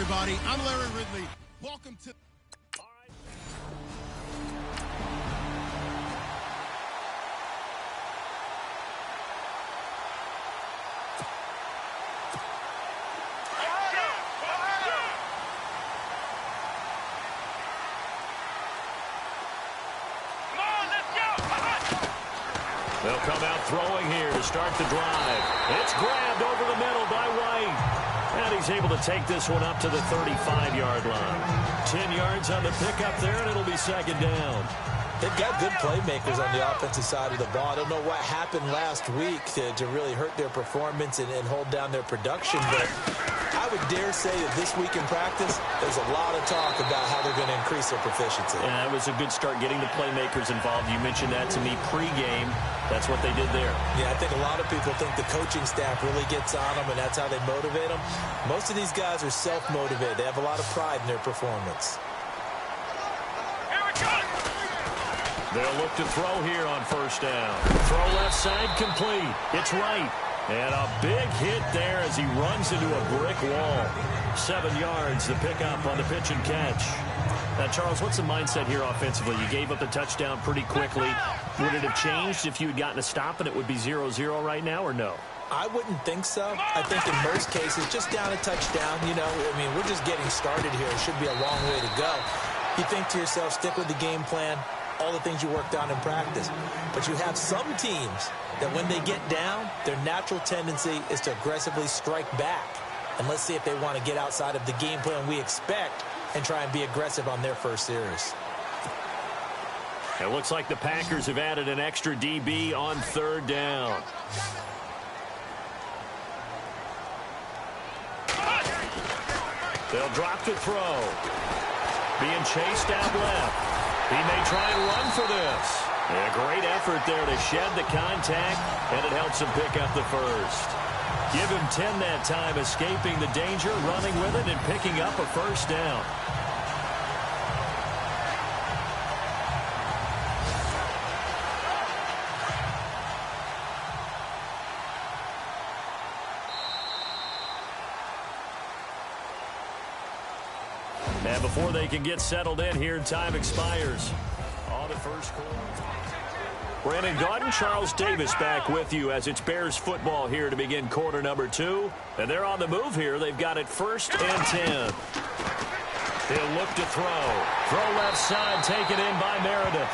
everybody. I'm Larry Ridley. Welcome to... They'll come out throwing here to start the drive. It's grabbed over the middle by White. And he's able to take this one up to the 35-yard line. 10 yards on the pickup there, and it'll be second down. They've got good playmakers on the offensive side of the ball. I don't know what happened last week to really hurt their performance and hold down their production, but I would dare say that this week in practice, there's a lot of talk about how they're going to increase their proficiency. Yeah, it was a good start getting the playmakers involved. You mentioned that to me pregame. That's what they did there. Yeah, I think a lot of people think the coaching staff really gets on them, and that's how they motivate them. Most of these guys are self-motivated. They have a lot of pride in their performance. They'll look to throw here on first down. Throw left side complete. It's right. And a big hit there as he runs into a brick wall. 7 yards, the pickup on the pitch and catch. Now, Charles, what's the mindset here offensively? You gave up the touchdown pretty quickly. Would it have changed if you had gotten a stop and it would be 0-0 right now, or no? I wouldn't think so. I think in most cases, just down a touchdown, you know, I mean, we're just getting started here. It should be a long way to go. You think to yourself, stick with the game plan, all the things you worked on in practice. But you have some teams that when they get down, their natural tendency is to aggressively strike back. And let's see if they want to get outside of the game plan we expect and try and be aggressive on their first series. It looks like the Packers have added an extra DB on third down. They'll drop to throw. Being chased out left. He may try and run for this. A great effort there to shed the contact, and it helps him pick up the first. Give him 10 that time, escaping the danger, running with it, and picking up a first down. And before they can get settled in here, time expires on the first quarter. Brandon Gaudin, Charles Davis back with you as it's Bears football here to begin quarter number 2. And they're on the move here. They've got it 1st and 10. He'll look to throw. Throw left side, taken in by Meredith.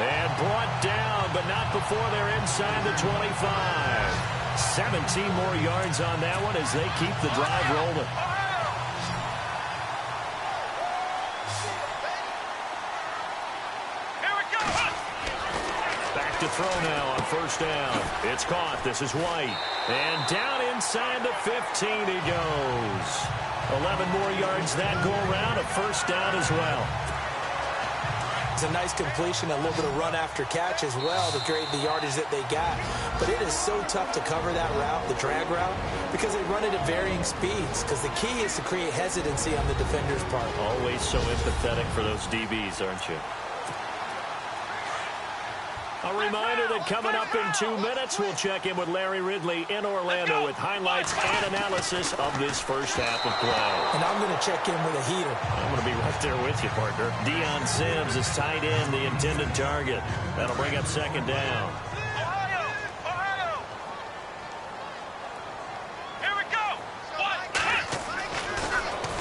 And brought down, but not before they're inside the 25. 17 more yards on that one as they keep the drive rolling. To throw now on first down. It's caught. This is White. And down inside the 15 he goes. 11 more yards that go around. A first down as well. It's a nice completion, a little bit of run after catch as well to create the yardage that they got. But it is so tough to cover that route, the drag route, because they run it at varying speeds. Because the key is to create hesitancy on the defender's part. Always so empathetic for those DBs, aren't you? A reminder that coming up in 2 minutes, we'll check in with Larry Ridley in Orlando with highlights and analysis of this first half of play. And I'm going to check in with a heater. I'm going to be right there with you, partner. Deion Sims is tight end, the intended target. That'll bring up second down. Here we go.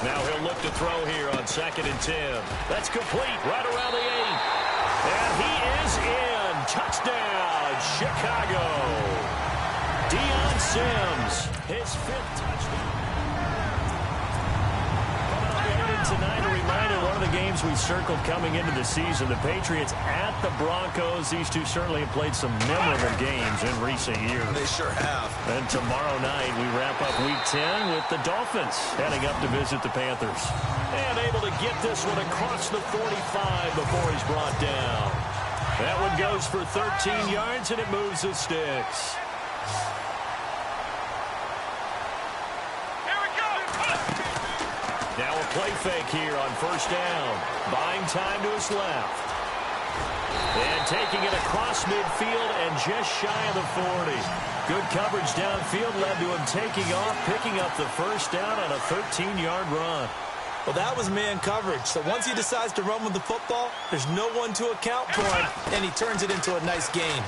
Now he'll look to throw here on 2nd and 10. That's complete right around the 8. And he is in. Touchdown, Chicago. Deion Sims, his 5th touchdown. Tonight, a reminder, one of the games we circled coming into the season, the Patriots at the Broncos. These two certainly have played some memorable games in recent years. They sure have. And tomorrow night, we wrap up Week 10 with the Dolphins heading up to visit the Panthers. And able to get this one across the 45 before he's brought down. That one goes for 13 yards, and it moves the sticks. Here we go. Now a play fake here on first down. Buying time to his left. And taking it across midfield and just shy of the 40. Good coverage downfield led to him taking off, picking up the first down on a 13-yard run. Well, that was man coverage. So once he decides to run with the football, there's no one to account for him, and he turns it into a nice gain.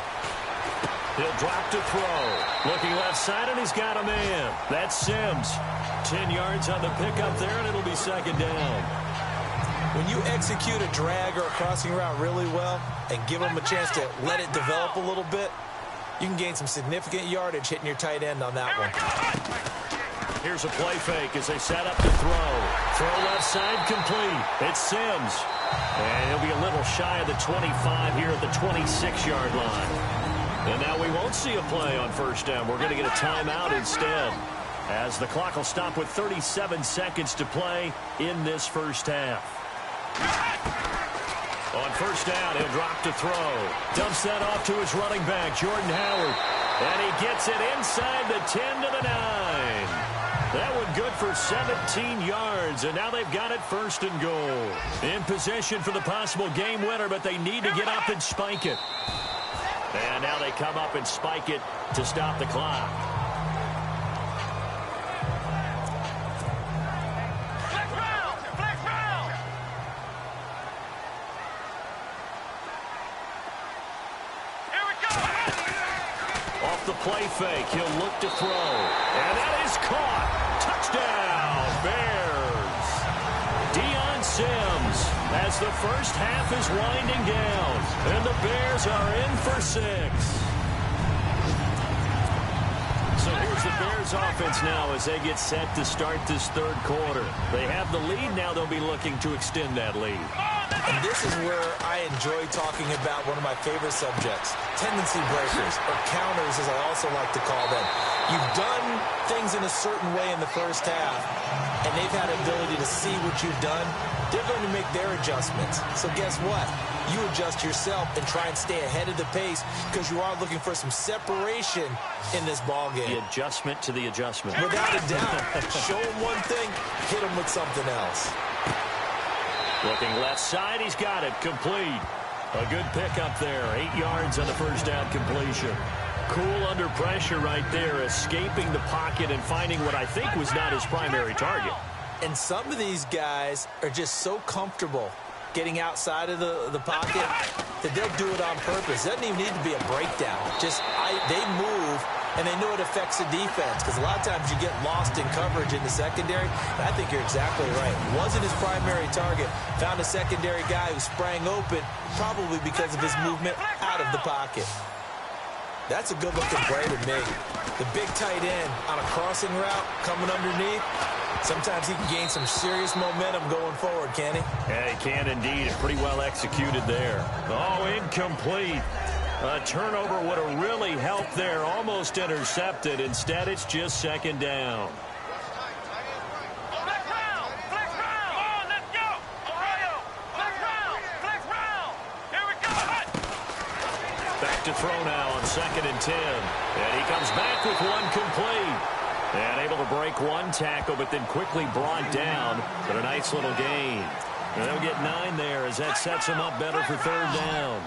He'll drop to throw. Looking left side, and he's got a man. That's Sims. 10 yards on the pickup there, and it'll be second down. When you execute a drag or a crossing route really well and give him a chance to let it develop a little bit, you can gain some significant yardage hitting your tight end on that one. Here's a play fake as they set up to throw. Throw left side complete. It's Sims. And he'll be a little shy of the 25 here at the 26-yard line. And now we won't see a play on first down. We're going to get a timeout instead, as the clock will stop with 37 seconds to play in this first half. On first down, he'll drop to throw. Dumps that off to his running back, Jordan Howard. And he gets it inside the 10 to the 9. That one good for 17 yards, and now they've got it first and goal. In position for the possible game winner, but they need to get up and spike it. And now they come up and spike it to stop the clock. Off the play fake, he'll look to throw. And that is caught. Touchdown, Bears. Deion Sims, as the first half is winding down, and the Bears are in for 6. So here's the Bears offense now as they get set to start this third quarter. They have the lead. Now they'll be looking to extend that lead. And this is where I enjoy talking about one of my favorite subjects, tendency breakers, or counters as I also like to call them. You've done things in a certain way in the first half, and they've had the ability to see what you've done. They're going to make their adjustments. So guess what? You adjust yourself and try and stay ahead of the pace because you are looking for some separation in this ballgame. The adjustment to the adjustment. Without a doubt. Show them one thing, hit them with something else. Looking left side, he's got it. Complete. A good pickup there. 8 yards on the first down completion. Cool under pressure right there, escaping the pocket and finding what I think was not his primary target. And some of these guys are just so comfortable getting outside of the pocket that they'll do it on purpose. It doesn't even need to be a breakdown. Just they move, and they know it affects the defense because a lot of times you get lost in coverage in the secondary. And I think you're exactly right. Wasn't his primary target. Found a secondary guy who sprang open, probably because of his movement out of the pocket. That's a good-looking play to me. The big tight end on a crossing route coming underneath. Sometimes he can gain some serious momentum going forward, can he? Yeah, he can indeed. Pretty well executed there. Oh, incomplete. A turnover would have really helped there. Almost intercepted. Instead, it's just second down. Back to throw now on 2nd and 10. And he comes back with one complete. And able to break one tackle, but then quickly brought down. But a nice little gain. And they'll get 9 there as that sets him up better for third down.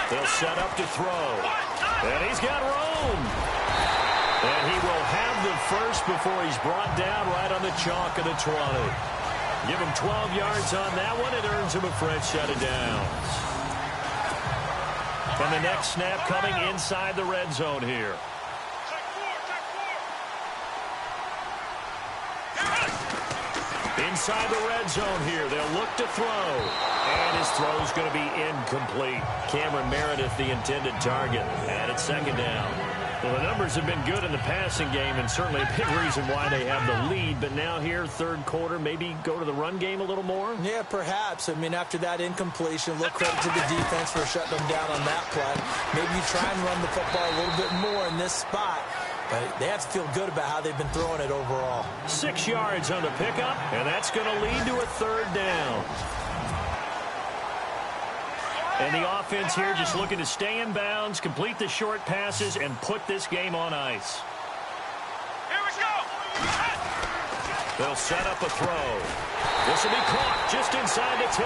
They'll set up to throw. And he's got room. And he will have the first before he's brought down right on the chalk of the 20. Give him 12 yards on that one. It earns him a fresh set of downs. And the next snap coming inside the red zone here. Inside the red zone here. They'll look to throw. And his throw is going to be incomplete. Cameron Meredith, the intended target. And it's second down. Well, the numbers have been good in the passing game, and certainly a big reason why they have the lead. But now here, third quarter, maybe go to the run game a little more? Yeah, perhaps. I mean, after that incompletion, look credit to the defense for shutting them down on that play. Maybe you try and run the football a little bit more in this spot. But they have to feel good about how they've been throwing it overall. 6 yards on the pickup, and that's going to lead to a third down. And the offense here just looking to stay in bounds, complete the short passes, and put this game on ice. Here we go. They'll set up a throw. This will be caught just inside the 10.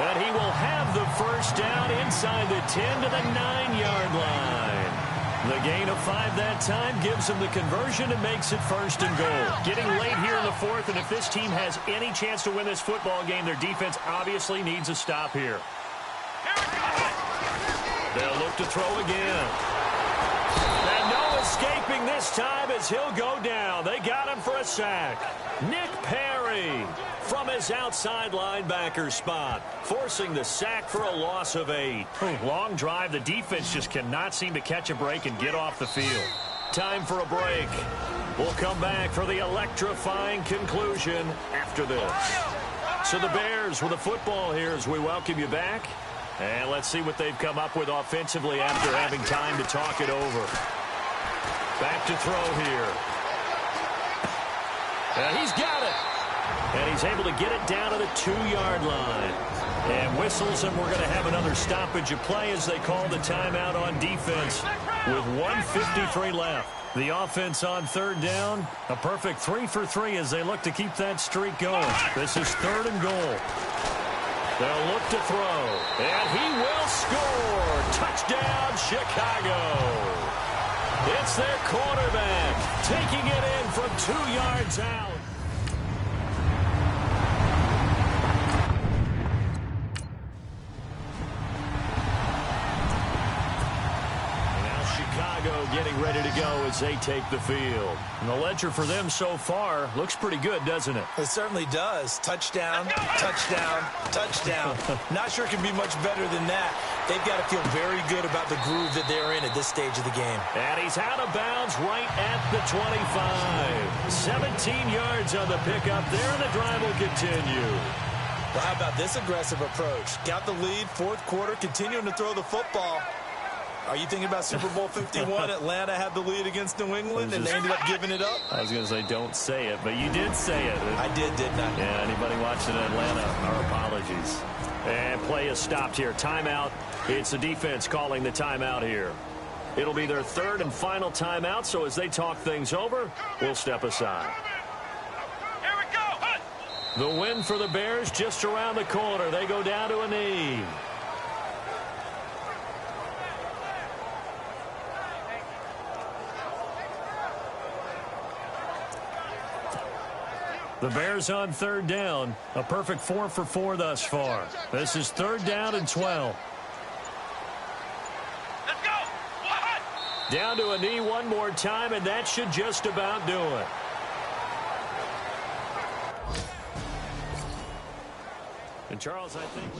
And he will have the first down inside the 10 to the 9-yard line. The gain of 5 that time gives them the conversion and makes it 1st and goal. Getting late here in the 4th, and if this team has any chance to win this football game, their defense obviously needs a stop here. They'll look to throw again. And no escaping this time as he'll go down. They got him for a sack. Nick Perry from his outside linebacker spot, forcing the sack for a loss of 8. Long drive. The defense just cannot seem to catch a break and get off the field. Time for a break. We'll come back for the electrifying conclusion after this. So the Bears with the football here as we welcome you back. And let's see what they've come up with offensively after having time to talk it over. Back to throw here. And he's got it. And he's able to get it down to the 2-yard line. And whistles, and we're going to have another stoppage of play as they call the timeout on defense with 1:53 left. The offense on 3rd down, a perfect 3 for 3 as they look to keep that streak going. This is 3rd and goal. They'll look to throw, and he will score. Touchdown, Chicago. It's their quarterback taking it in from 2 yards out. Getting ready to go as they take the field. And the ledger for them so far looks pretty good, doesn't it? It certainly does. Touchdown, touchdown, touchdown. Not sure it can be much better than that. They've got to feel very good about the groove that they're in at this stage of the game. And he's out of bounds right at the 25. 17 yards on the pickup there, and the drive will continue. Well, how about this aggressive approach? Got the lead, 4th quarter, continuing to throw the football. Are you thinking about Super Bowl 51? Atlanta had the lead against New England, and they ended up giving it up? I was going to say don't say it, but you did say it. I did, didn't I? Yeah, anybody watching Atlanta, our apologies. And play is stopped here. Timeout. It's the defense calling the timeout here. It'll be their 3rd and final timeout, so as they talk things over, we'll step aside. Here we go. The win for the Bears just around the corner. They go down to a knee. The Bears on 3rd down. A perfect 4 for 4 thus far. This is 3rd down and 12. Let's go. Down to a knee one more time, and that should just about do it. And Charles, I think...